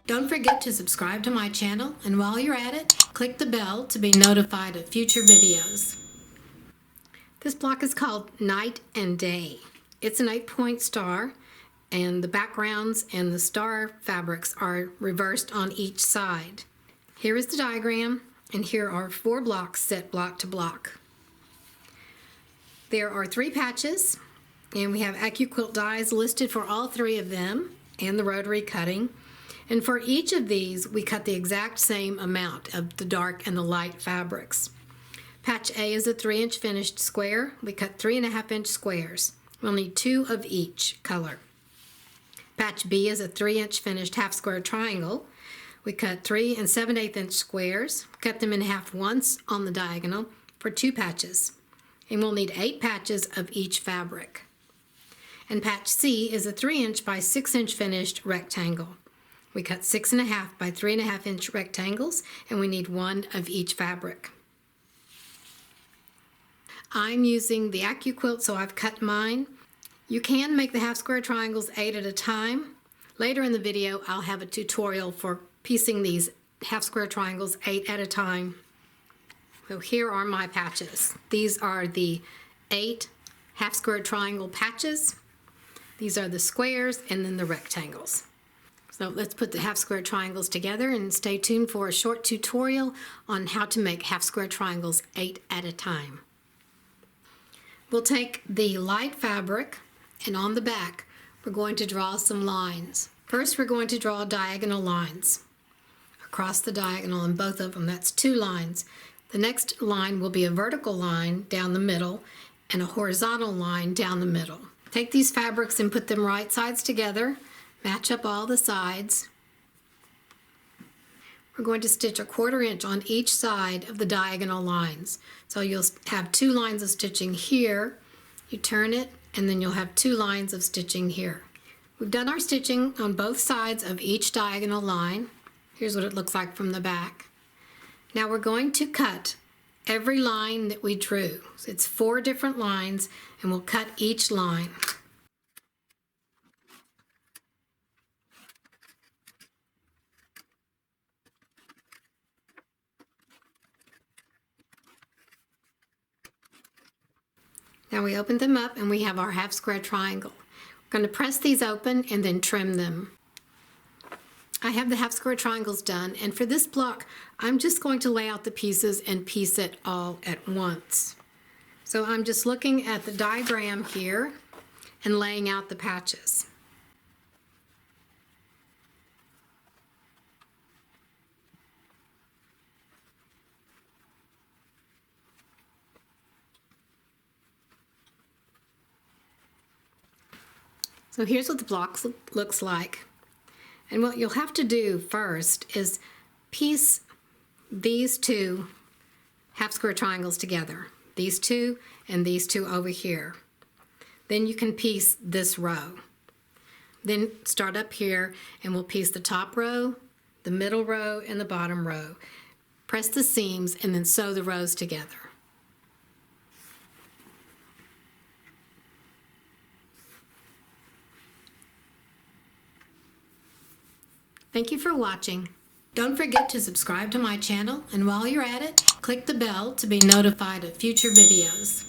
Don't forget to subscribe to my channel, and while you're at it, click the bell to be notified of future videos. This block is called Night and Day. It's an 8-point star, and the backgrounds and the star fabrics are reversed on each side. Here is the diagram, and here are 4 blocks set block to block. There are 3 patches, and we have Quilt dies listed for all 3 of them, and the rotary cutting. And for each of these, we cut the exact same amount of the dark and the light fabrics. Patch A is a 3-inch finished square. We cut 3.5-inch squares. We'll need 2 of each color. Patch B is a 3-inch finished half-square triangle. We cut 3 7/8-inch squares, cut them in half once on the diagonal for 2 patches. And we'll need 8 patches of each fabric. And patch C is a 3-inch by 6-inch finished rectangle. We cut 6.5 by 3.5-inch rectangles, and we need 1 of each fabric. I'm using the Quilt, so I've cut mine. You can make the half-square triangles 8 at a time. Later in the video, I'll have a tutorial for piecing these half-square triangles 8 at a time. So here are my patches. These are the 8 half-square triangle patches. These are the squares and then the rectangles. So let's put the half-square triangles together and stay tuned for a short tutorial on how to make half-square triangles 8 at a time. We'll take the light fabric, and on the back we're going to draw some lines. First, we're going to draw diagonal lines across the diagonal in both of them. That's 2 lines. The next line will be a vertical line down the middle and a horizontal line down the middle. Take these fabrics and put them right sides together. Match up all the sides. We're going to stitch 1/4 inch on each side of the diagonal lines. So you'll have 2 lines of stitching here. You turn it, and then you'll have 2 lines of stitching here. We've done our stitching on both sides of each diagonal line. Here's what it looks like from the back. Now we're going to cut every line that we drew. So it's 4 different lines, and we'll cut each line. Now we open them up and we have our half-square triangle. We're going to press these open and then trim them. I have the half-square triangles done, and for this block I'm just going to lay out the pieces and piece it all at once. So I'm just looking at the diagram here and laying out the patches. So here's what the block looks like. And what you'll have to do first is piece these 2 half-square triangles together. These 2 and these 2 over here. Then you can piece this row. Then start up here and we'll piece the top row, the middle row, and the bottom row. Press the seams and then sew the rows together. Thank you for watching. Don't forget to subscribe to my channel, and while you're at it, click the bell to be notified of future videos.